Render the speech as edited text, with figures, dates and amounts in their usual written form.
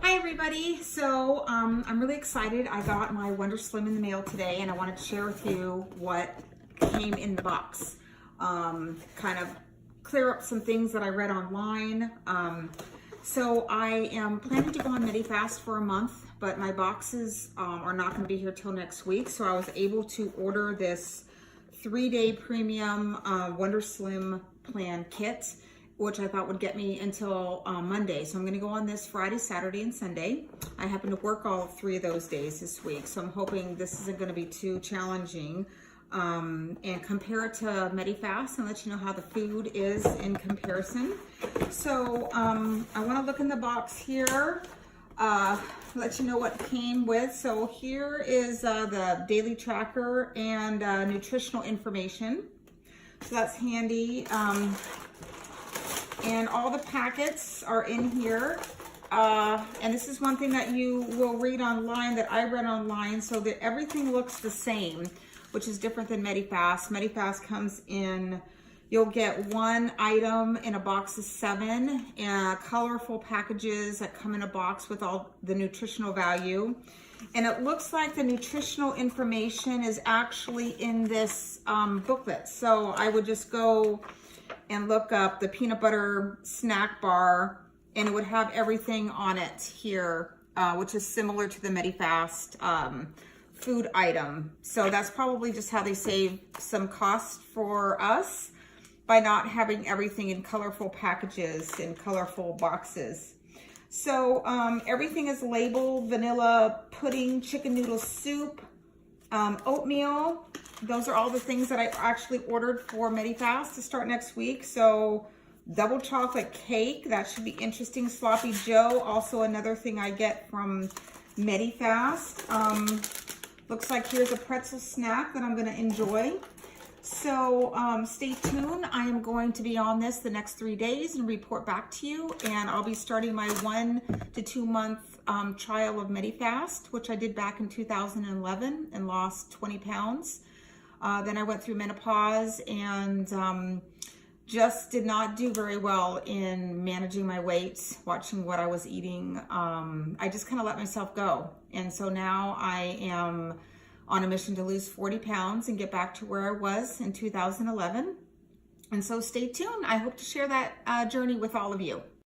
Hi everybody. So I'm really excited. I got my Wonderslim in the mail today and I wanted to share with you what came in the box. Kind of clear up some things that I read online. So I am planning to go on Medifast for a month, but my boxes are not going to be here till next week. So I was able to order this 3-day premium Wonderslim plan kit, which I thought would get me until Monday. So I'm gonna go on this Friday, Saturday, and Sunday. I happen to work all 3 of those days this week, so I'm hoping this isn't gonna be too challenging. And compare it to Medifast and let you know how the food is in comparison. So I wanna look in the box here, let you know what came with. So here is the daily tracker and nutritional information. So that's handy. And all the packets are in here. And this is one thing that you will read online, that I read online, so that everything looks the same, which is different than Medifast. Medifast comes in, you'll get 1 item in a box of 7, colorful packages that come in a box with all the nutritional value. And it looks like the nutritional information is actually in this booklet. So I would just go and look up the peanut butter snack bar and it would have everything on it here, which is similar to the Medifast food item. So that's probably just how they save some cost for us by not having everything in colorful packages and colorful boxes. So everything is labeled: vanilla pudding, chicken noodle soup, oatmeal. Those are all the things that I actually ordered for Medifast to start next week. So double chocolate cake, that should be interesting. Sloppy Joe, also another thing I get from Medifast. Looks like here's a pretzel snack that I'm gonna enjoy. So stay tuned. I am going to be on this the next 3 days and report back to you. And I'll be starting my 1 to 2 month trial of Medifast, which I did back in 2011 and lost 20 pounds. Then I went through menopause and just did not do very well in managing my weight, watching what I was eating. I just kind of let myself go. And so now I am on a mission to lose 40 pounds and get back to where I was in 2011. And so stay tuned. I hope to share that journey with all of you.